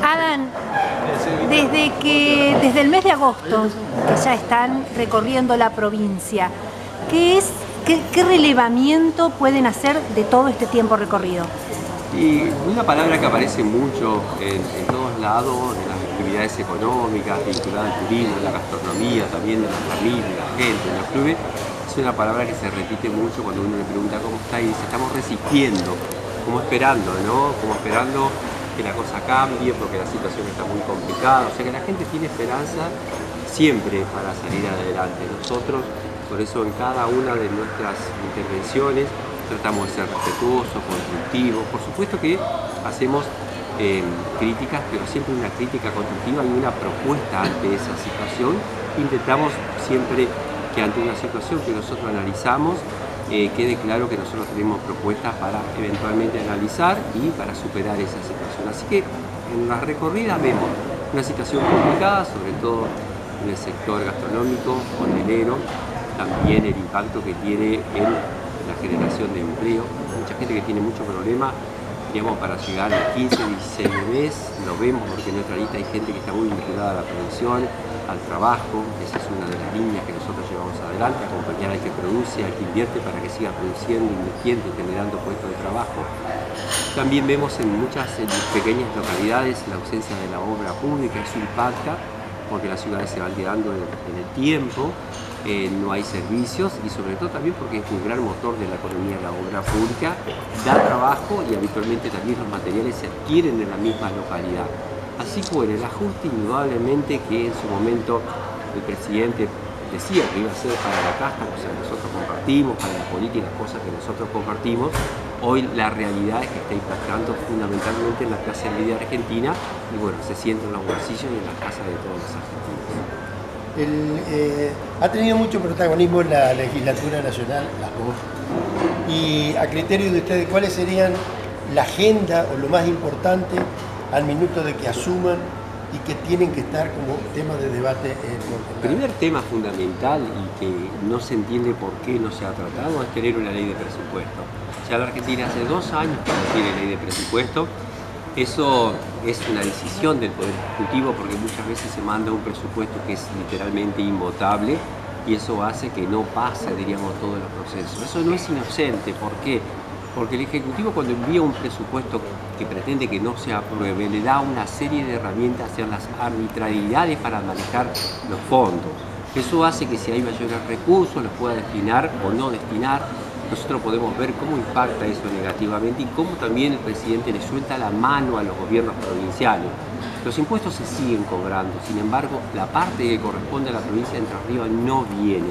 Adán, desde el mes de agosto que ya están recorriendo la provincia, ¿qué relevamiento pueden hacer de todo este tiempo recorrido? Y una palabra que aparece mucho en todos lados, de las actividades económicas, vinculadas al turismo, a la gastronomía, también de la familia, de la gente, de los clubes, es una palabra que se repite mucho cuando uno le pregunta cómo está y dice, estamos resistiendo, como esperando, ¿no? Como esperando que la cosa cambie porque la situación está muy complicada. O sea que la gente tiene esperanza siempre para salir adelante. Nosotros, por eso en cada una de nuestras intervenciones, tratamos de ser respetuosos, constructivos. Por supuesto que hacemos críticas, pero siempre una crítica constructiva y una propuesta ante esa situación. Intentamos siempre que ante una situación que nosotros analizamos, quede claro que nosotros tenemos propuestas para eventualmente analizar y para superar esa situación. Así que en las recorridas vemos una situación complicada, sobre todo en el sector gastronómico, hotelero, también el impacto que tiene en la generación de empleo. Mucha gente que tiene mucho problema, digamos, para llegar al 15, 16 de mes, lo vemos porque en nuestra lista hay gente que está muy vinculada a la producción, al trabajo. Esa es una de las líneas que nosotros llevamos adelante, acompañar al que produce, al que invierte para que siga produciendo, invirtiendo, generando puestos de trabajo. También vemos en muchas pequeñas localidades la ausencia de la obra pública, eso impacta porque las ciudades se van quedando en el tiempo, no hay servicios y sobre todo también porque es un gran motor de la economía de la obra pública, da trabajo y habitualmente también los materiales se adquieren en la misma localidad. Así que bueno, el ajuste indudablemente que en su momento el presidente decía que iba a ser para la casta, cosa que nosotros compartimos, para la política, cosas que nosotros compartimos. Hoy la realidad es que está impactando fundamentalmente en la clase media argentina y bueno, se siente en los bolsillos y en las casas de todos los argentinos. Ha tenido mucho protagonismo en la legislatura nacional, las dos. Y a criterio de ustedes, ¿cuáles serían la agenda o lo más importante al minuto de que asuman y que tienen que estar como tema de debate? El primer tema fundamental y que no se entiende por qué no se ha tratado es tener una ley de presupuesto. Ya la Argentina hace 2 años que no tiene ley de presupuesto. Eso es una decisión del Poder Ejecutivo porque muchas veces se manda un presupuesto que es literalmente invotable y eso hace que no pase, diríamos, todos los procesos. Eso no es inocente. ¿Por qué? Porque el Ejecutivo cuando envía un presupuesto que pretende que no se apruebe, le da una serie de herramientas hacia las arbitrariedades para manejar los fondos. Eso hace que si hay mayores recursos los pueda destinar o no destinar. Nosotros podemos ver cómo impacta eso negativamente y cómo también el presidente le suelta la mano a los gobiernos provinciales. Los impuestos se siguen cobrando, sin embargo, la parte que corresponde a la provincia de Entre Ríos no viene.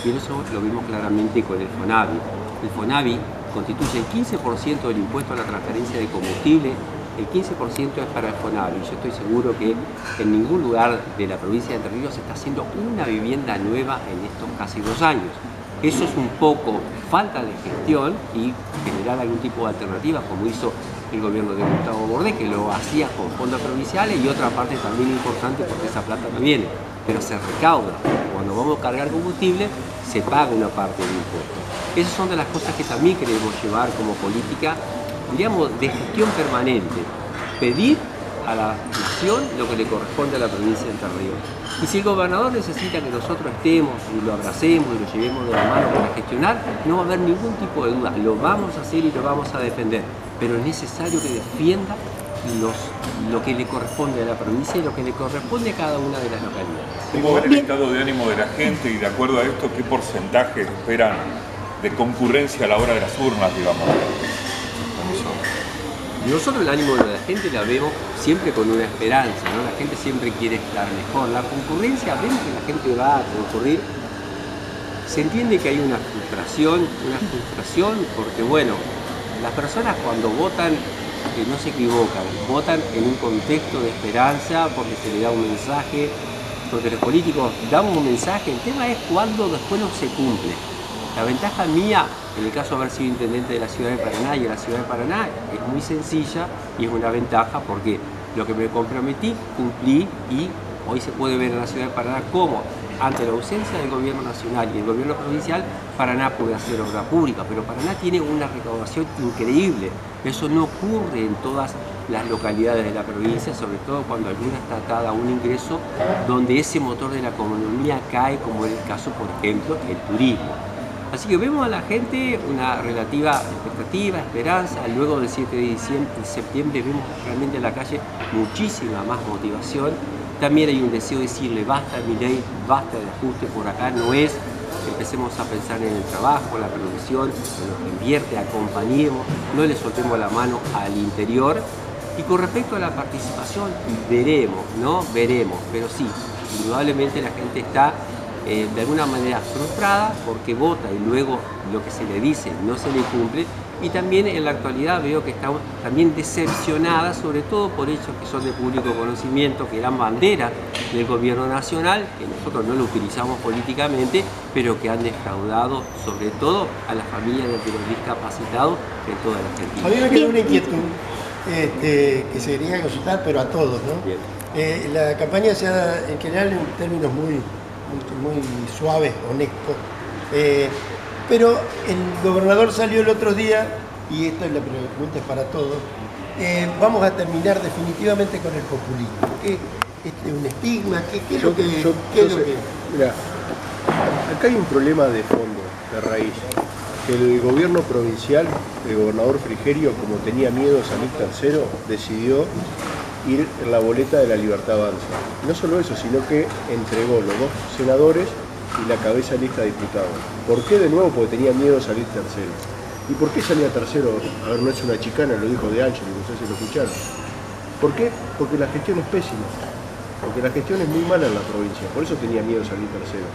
Y eso lo vimos claramente con el FONAVI. El FONAVI constituye el 15% del impuesto a la transferencia de combustible, el 15% es para el FONAVI. Yo estoy seguro que en ningún lugar de la provincia de Entre Ríos se está haciendo una vivienda nueva en estos casi 2 años. Eso es un poco falta de gestión y generar algún tipo de alternativa, como hizo el gobierno de Gustavo Bordés, que lo hacía con fondos provinciales, y otra parte también importante porque esa plata no viene, pero se recauda. Cuando vamos a cargar combustible, se paga una parte del impuesto. Esas son de las cosas que también queremos llevar como política, diríamos, de gestión permanente. Pedir a la nación lo que le corresponde a la provincia de Entre Ríos. Y si el gobernador necesita que nosotros estemos y lo abracemos y lo llevemos de la mano para gestionar, no va a haber ningún tipo de duda. Lo vamos a hacer y lo vamos a defender. Pero es necesario que defienda lo que le corresponde a la provincia y lo que le corresponde a cada una de las localidades. ¿Cómo ver el estado de ánimo de la gente y de acuerdo a esto qué porcentaje esperan de concurrencia a la hora de las urnas, digamos? Nosotros el ánimo de la gente la vemos siempre con una esperanza, ¿no? La gente siempre quiere estar mejor. La concurrencia, vemos que la gente va a concurrir. Se entiende que hay una frustración porque, bueno, las personas cuando votan no se equivocan, votan en un contexto de esperanza porque se le da un mensaje, porque los políticos damos un mensaje. El tema es cuando después no se cumple. La ventaja mía, en el caso de haber sido intendente de la ciudad de Paraná y de la ciudad de Paraná, es muy sencilla y es una ventaja porque lo que me comprometí, cumplí y hoy se puede ver en la ciudad de Paraná cómo, ante la ausencia del gobierno nacional y el gobierno provincial, Paraná puede hacer obra pública, pero Paraná tiene una recaudación increíble. Eso no ocurre en todas las localidades de la provincia, sobre todo cuando alguna está atada a un ingreso donde ese motor de la economía cae, como en el caso, por ejemplo, el turismo. Así que vemos a la gente una relativa expectativa, esperanza. Luego del 7 de septiembre vemos realmente en la calle muchísima más motivación. También hay un deseo de decirle basta de Milei, basta de ajuste por acá, no es. Empecemos a pensar en el trabajo, la producción, en lo que invierte, acompañemos, no le soltemos la mano al interior. Y con respecto a la participación, veremos, ¿no? Veremos, pero sí, indudablemente la gente está de alguna manera frustrada porque vota y luego lo que se le dice no se le cumple, y también en la actualidad veo que está también decepcionada, sobre todo por hechos que son de público conocimiento, que eran bandera del gobierno nacional, que nosotros no lo utilizamos políticamente, pero que han defraudado sobre todo a las familias de los discapacitados de toda la Argentina. A mí me queda una inquietud que se quería consultar, pero a todos, ¿no? La campaña se ha dado en general en términos muy suaves, honestos, pero el gobernador salió el otro día, y esta es la pregunta es para todos, vamos a terminar definitivamente con el populismo. ¿Qué es un estigma? ¿Qué es lo que...? Mira, acá hay un problema de fondo, de raíz. Que el gobierno provincial, el gobernador Frigerio, como tenía miedo a salir tercero, decidió ir en la boleta de la Libertad Avanza. Y no solo eso, sino que entregó los 2 senadores y la cabeza de lista de diputados. ¿Por qué? De nuevo, porque tenía miedo de salir tercero. ¿Y por qué salía tercero? A ver, no es una chicana, lo dijo De Angeli, no sé si lo escucharon. ¿Por qué? Porque la gestión es pésima. Porque la gestión es muy mala en la provincia, por eso tenía miedo de salir tercero.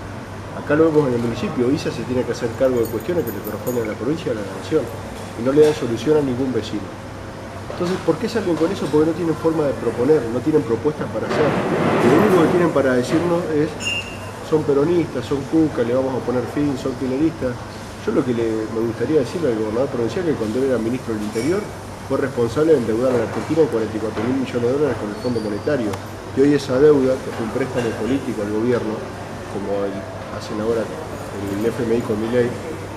Acá lo vemos en el municipio, ISA se tiene que hacer cargo de cuestiones que le corresponden a la provincia y a la nación, y no le dan solución a ningún vecino. Entonces, ¿por qué salen con eso? Porque no tienen forma de proponer, no tienen propuestas para hacer. Lo único que tienen para decirnos es, son peronistas, son cuca, le vamos a poner fin, son kirchneristas. Yo lo que me gustaría decirle al gobernador provincial, que cuando él era ministro del Interior, fue responsable de endeudar a la Argentina en 44.000 millones de dólares con el Fondo Monetario. Y hoy esa deuda, que fue un préstamo político al gobierno, como hacen ahora el FMI con Milei,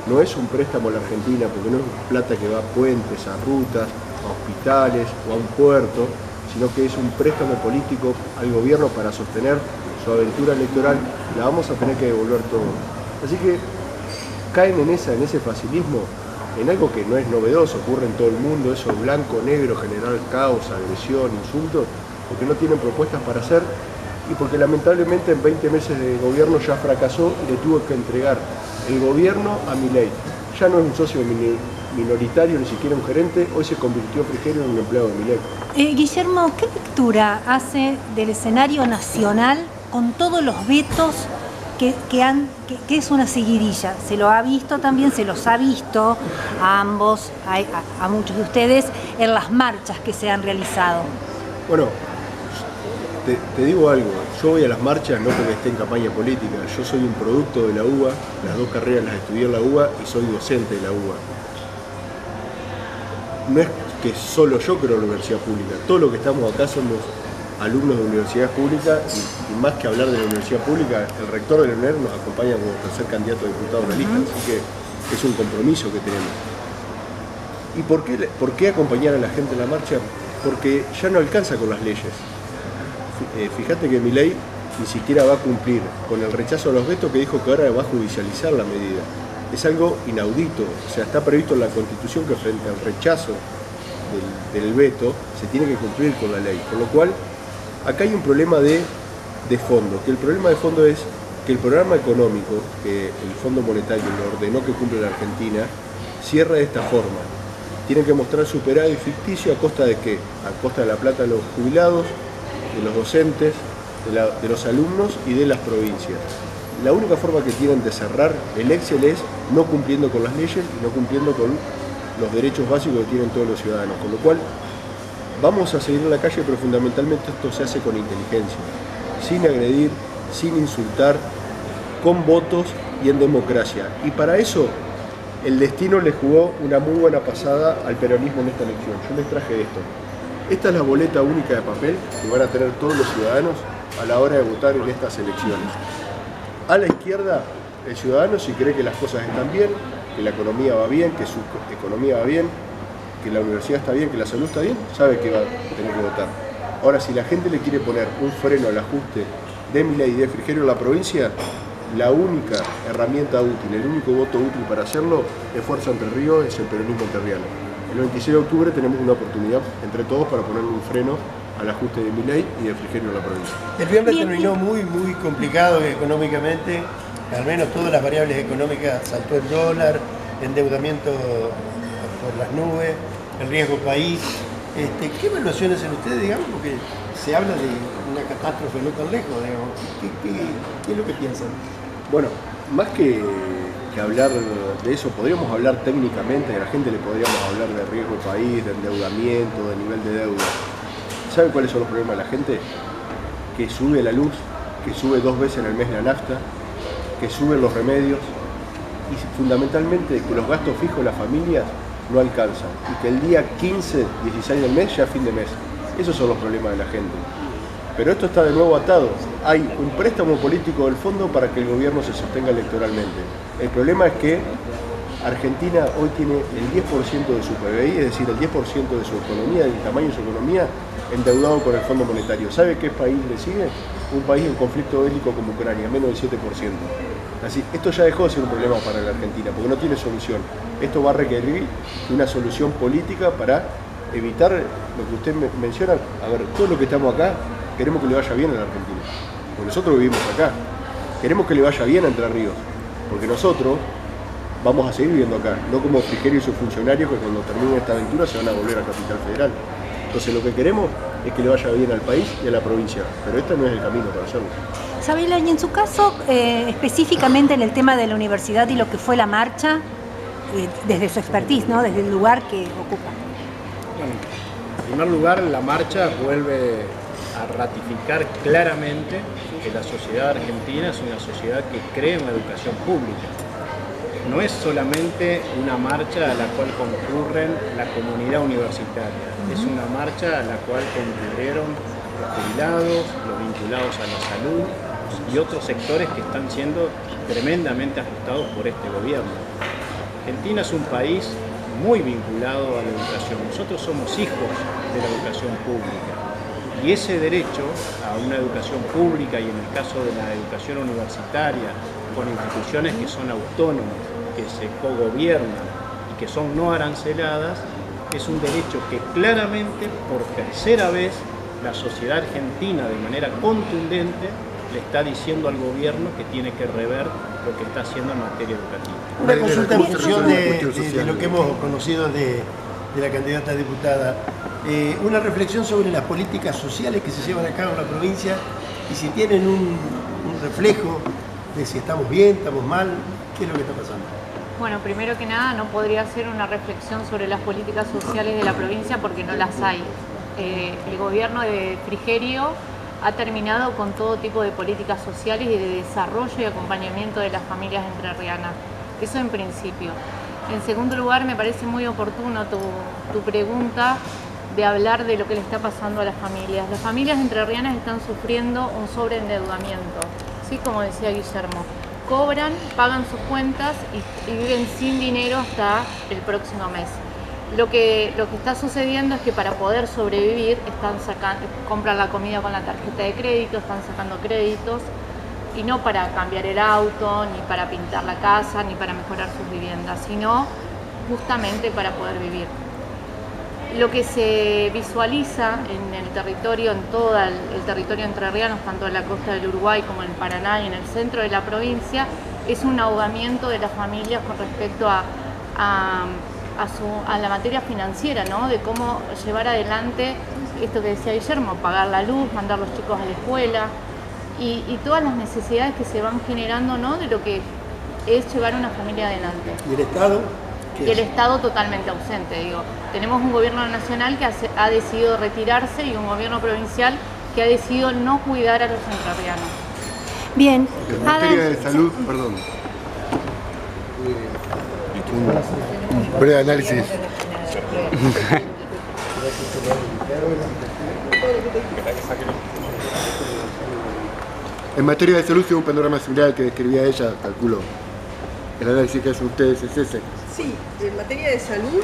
no es un préstamo a la Argentina, porque no es plata que va a puentes, a rutas, a hospitales o a un puerto, sino que es un préstamo político al gobierno para sostener su aventura electoral. La vamos a tener que devolver todo. Así que caen en ese facilismo, en algo que no es novedoso, ocurre en todo el mundo, eso blanco, negro, generar caos, agresión, insultos, porque no tienen propuestas para hacer y porque lamentablemente en 20 meses de gobierno ya fracasó y le tuvo que entregar el gobierno a Milei. Ya no es un socio minoritario, ni siquiera un gerente, hoy se convirtió Frigerio en un empleado de Milei. Guillermo, ¿qué lectura hace del escenario nacional con todos los vetos que es una seguidilla? Se lo ha visto también, se los ha visto a ambos, a muchos de ustedes, en las marchas que se han realizado. Bueno, te digo algo, yo voy a las marchas no porque esté en campaña política, yo soy un producto de la UBA, las 2 carreras las estudié en la UBA y soy docente de la UBA. No es que solo yo creo en la universidad pública, todos los que estamos acá somos alumnos de universidades públicas y más que hablar de la universidad pública, el rector de la UNER nos acompaña como tercer candidato a diputado en la lista, así que es un compromiso que tenemos. ¿Y por qué acompañar a la gente en la marcha? Porque ya no alcanza con las leyes. Fíjate que Milei ni siquiera va a cumplir con el rechazo a los vetos, que dijo que ahora va a judicializar la medida. Es algo inaudito, o sea, está previsto en la Constitución que frente al rechazo del veto se tiene que cumplir con la ley. Con lo cual, acá hay un problema de fondo, que el problema de fondo es que el programa económico que el Fondo Monetario le ordenó que cumple la Argentina cierra de esta forma. Tienen que mostrar superávit ficticio, ¿a costa de qué? A costa de la plata de los jubilados, de los docentes, de los alumnos y de las provincias. La única forma que tienen de cerrar el Excel es no cumpliendo con las leyes y no cumpliendo con los derechos básicos que tienen todos los ciudadanos. Con lo cual, vamos a seguir en la calle, pero fundamentalmente esto se hace con inteligencia, sin agredir, sin insultar, con votos y en democracia. Y para eso, el destino le jugó una muy buena pasada al peronismo en esta elección. Yo les traje esto. Esta es la boleta única de papel que van a tener todos los ciudadanos a la hora de votar en estas elecciones. A la izquierda, el ciudadano, si cree que las cosas están bien, que la economía va bien, que su economía va bien, que la universidad está bien, que la salud está bien, sabe que va a tener que votar. Ahora, si la gente le quiere poner un freno al ajuste de Milei y de Frigerio en la provincia, la única herramienta útil, el único voto útil para hacerlo es Fuerza Entre Ríos, es el peronismo entrerriano. El 26 de octubre tenemos una oportunidad entre todos para ponerle un freno al ajuste de Milei y de Frigerio en la provincia. El viernes terminó muy complicado económicamente, al menos todas las variables económicas, saltó el dólar, endeudamiento por las nubes, el riesgo país. ¿Qué evaluaciones hacen ustedes, digamos? Porque se habla de una catástrofe no tan lejos, digamos. ¿Qué es lo que piensan? Bueno, más que hablar de eso, podríamos hablar técnicamente, a la gente le podríamos hablar de riesgo de país, de endeudamiento, de nivel de deuda. ¿Saben cuáles son los problemas de la gente? Que sube la luz, que sube 2 veces en el mes la nafta, que suben los remedios y fundamentalmente que los gastos fijos de las familias no alcanzan y que el día 15, 16 del mes ya es fin de mes. Esos son los problemas de la gente. Pero esto está de nuevo atado. Hay un préstamo político del fondo para que el gobierno se sostenga electoralmente. El problema es que Argentina hoy tiene el 10% de su PBI, es decir, el 10% de su economía, del tamaño de su economía, endeudado con el Fondo Monetario. ¿Sabe qué país le sigue? Un país en conflicto bélico como Ucrania, menos del 7%. Así, esto ya dejó de ser un problema para la Argentina, porque no tiene solución. Esto va a requerir una solución política para evitar lo que usted menciona. A ver, todos los que estamos acá queremos que le vaya bien a la Argentina, porque nosotros vivimos acá. Queremos que le vaya bien a Entre Ríos, porque nosotros vamos a seguir viviendo acá, no como Frigerio y sus funcionarios que cuando termine esta aventura se van a volver a Capital Federal. Entonces lo que queremos es que le vaya bien al país y a la provincia, pero este no es el camino para hacerlo. Isabela, y en su caso, específicamente en el tema de la universidad y lo que fue la marcha, desde su expertise, ¿no? Desde el lugar que ocupa. Bueno, en primer lugar, la marcha vuelve a ratificar claramente que la sociedad argentina es una sociedad que cree en la educación pública. No es solamente una marcha a la cual concurren la comunidad universitaria, es una marcha a la cual concurrieron los jubilados, los vinculados a la salud y otros sectores que están siendo tremendamente ajustados por este gobierno. Argentina es un país muy vinculado a la educación. Nosotros somos hijos de la educación pública y ese derecho a una educación pública y en el caso de la educación universitaria con instituciones que son autónomas, que se cogobiernan y que son no aranceladas, es un derecho que claramente por tercera vez la sociedad argentina de manera contundente le está diciendo al gobierno que tiene que rever lo que está haciendo en materia educativa. Una consulta en función de lo que hemos conocido de la candidata a diputada. Una reflexión sobre las políticas sociales que se llevan a cabo en la provincia y si tienen un reflejo de si estamos bien, estamos mal, qué es lo que está pasando. Bueno, primero que nada no podría hacer una reflexión sobre las políticas sociales de la provincia porque no las hay. El gobierno de Frigerio ha terminado con todo tipo de políticas sociales y de desarrollo y acompañamiento de las familias entrerrianas. Eso en principio. En segundo lugar, me parece muy oportuno tu pregunta de hablar de lo que le está pasando a las familias. Las familias entrerrianas están sufriendo un sobreendeudamiento, ¿sí? Como decía Guillermo. Cobran, pagan sus cuentas y viven sin dinero hasta el próximo mes. Lo que está sucediendo es que para poder sobrevivir compran la comida con la tarjeta de crédito, están sacando créditos y no para cambiar el auto, ni para pintar la casa, ni para mejorar sus viviendas, sino justamente para poder vivir. Lo que se visualiza en el territorio, en todo el territorio entrerriano, tanto en la costa del Uruguay como en el Paraná y en el centro de la provincia, es un ahogamiento de las familias con respecto a la materia financiera, ¿no? De cómo llevar adelante esto que decía Guillermo, pagar la luz, mandar a los chicos a la escuela y todas las necesidades que se van generando, ¿no? De lo que es llevar una familia adelante. ¿Y el Estado? Y el Estado totalmente ausente, digo. Tenemos un gobierno nacional que ha decidido retirarse y un gobierno provincial que ha decidido no cuidar a los entrerrianos. Bien. En materia de salud, perdón. Un breve análisis. En materia de salud, tiene un panorama similar al que describía ella, calculo. El análisis que hacen ustedes es ese. Sí, en materia de salud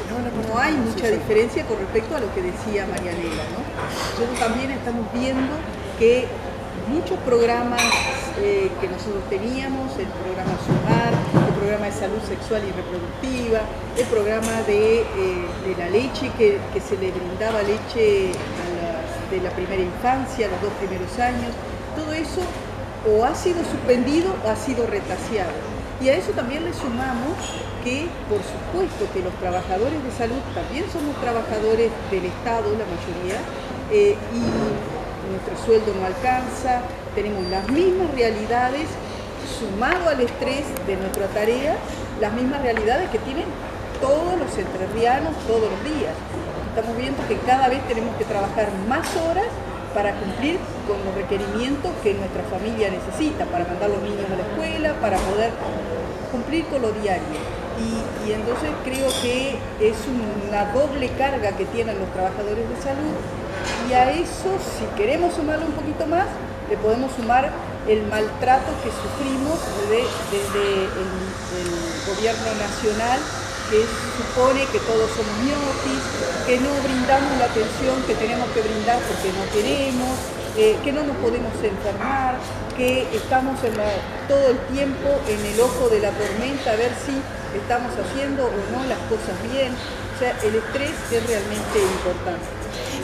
no hay mucha diferencia con respecto a lo que decía Marianela, ¿no? Nosotros también estamos viendo que muchos programas que nosotros teníamos, el programa SUMAR, el programa de salud sexual y reproductiva, el programa de la leche, que se le brindaba leche de la primera infancia, a los 2 primeros años, todo eso o ha sido suspendido o ha sido retaseado. Y a eso también le sumamos que, por supuesto, que los trabajadores de salud también somos trabajadores del Estado, la mayoría, y nuestro sueldo no alcanza, tenemos las mismas realidades, sumado al estrés de nuestra tarea, las mismas realidades que tienen todos los entrerrianos todos los días. Estamos viendo que cada vez tenemos que trabajar más horas para cumplir con los requerimientos que nuestra familia necesita, para mandar a los niños a la escuela, para poder cumplir con lo diario. Y entonces creo que es una doble carga que tienen los trabajadores de salud, y a eso, si queremos sumarle un poquito más, le podemos sumar el maltrato que sufrimos desde el gobierno nacional, que supone que todos somos ñoquis, que no brindamos la atención que tenemos que brindar porque no queremos, que no nos podemos enfermar, que estamos todo el tiempo en el ojo de la tormenta a ver si estamos haciendo o no las cosas bien. O sea, el estrés es realmente importante.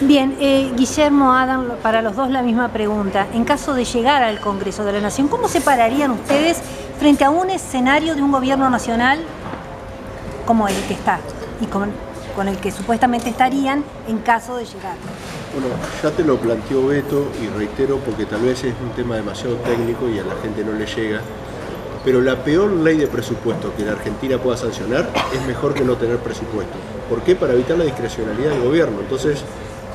Bien, Guillermo, Adam, para los dos la misma pregunta. En caso de llegar al Congreso de la Nación, ¿cómo se pararían ustedes frente a un escenario de un gobierno nacional como el que está y con el que supuestamente estarían en caso de llegar? Bueno, ya te lo planteó Beto y reitero porque tal vez es un tema demasiado técnico y a la gente no le llega, pero la peor ley de presupuesto que la Argentina pueda sancionar es mejor que no tener presupuesto. ¿Por qué? Para evitar la discrecionalidad del gobierno. Entonces,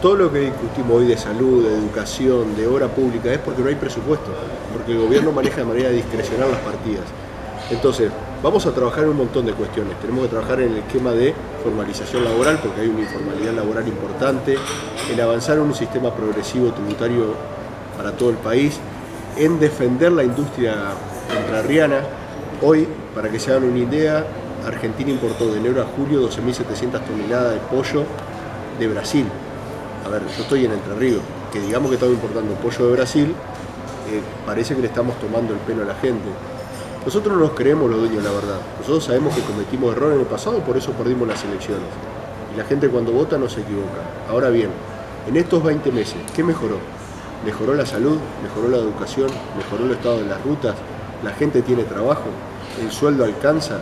todo lo que discutimos hoy de salud, de educación, de obra pública es porque no hay presupuesto, porque el gobierno maneja de manera discrecional las partidas. Entonces, vamos a trabajar en un montón de cuestiones. Tenemos que trabajar en el esquema de formalización laboral, porque hay una informalidad laboral importante, en avanzar en un sistema progresivo tributario para todo el país, en defender la industria entrerriana. Hoy, para que se hagan una idea, Argentina importó de enero a julio 12.700 toneladas de pollo de Brasil. A ver, yo estoy en Entre Ríos, que digamos que estamos importando pollo de Brasil, parece que le estamos tomando el pelo a la gente. Nosotros no nos creemos los dueños de la verdad. Nosotros sabemos que cometimos errores en el pasado, por eso perdimos las elecciones. Y la gente cuando vota no se equivoca. Ahora bien, en estos 20 meses, ¿qué mejoró? Mejoró la salud, mejoró la educación, mejoró el estado de las rutas, la gente tiene trabajo, el sueldo alcanza,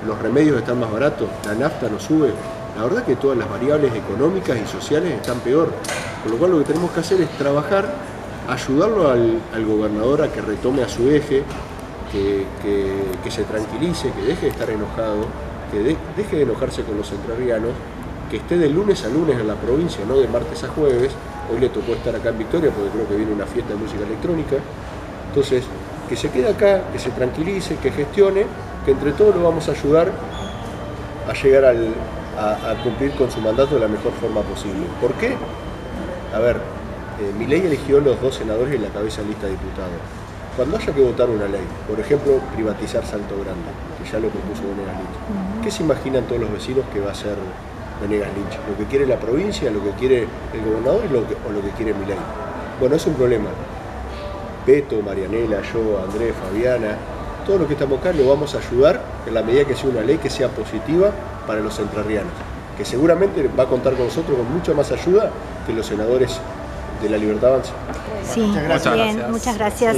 los remedios están más baratos, la nafta no sube. La verdad que todas las variables económicas y sociales están peor. Con lo cual lo que tenemos que hacer es trabajar, ayudarlo al gobernador a que retome a su eje, que se tranquilice, que deje de estar enojado, que deje de enojarse con los entrerrianos, que esté de lunes a lunes en la provincia, no de martes a jueves. Hoy le tocó estar acá en Victoria porque creo que viene una fiesta de música electrónica. Entonces, que se quede acá, que se tranquilice, que gestione, que entre todos lo vamos a ayudar a llegar a cumplir con su mandato de la mejor forma posible. ¿Por qué? A ver, Milei eligió los 2 senadores en la cabeza de lista de diputados. Cuando haya que votar una ley, por ejemplo, privatizar Salto Grande, que ya lo propuso Venegas Lynch, ¿qué se imaginan todos los vecinos que va a hacer Venegas Lynch? ¿Lo que quiere la provincia, lo que quiere el gobernador o lo que quiere Milei? Bueno, es un problema. Beto, Marianela, yo, Andrés, Fabiana, todos los que estamos acá lo vamos a ayudar en la medida que sea una ley que sea positiva para los entrerrianos, que seguramente va a contar con nosotros con mucha más ayuda que los senadores de La Libertad Avanza. Sí, muchas gracias. Bien, muchas gracias.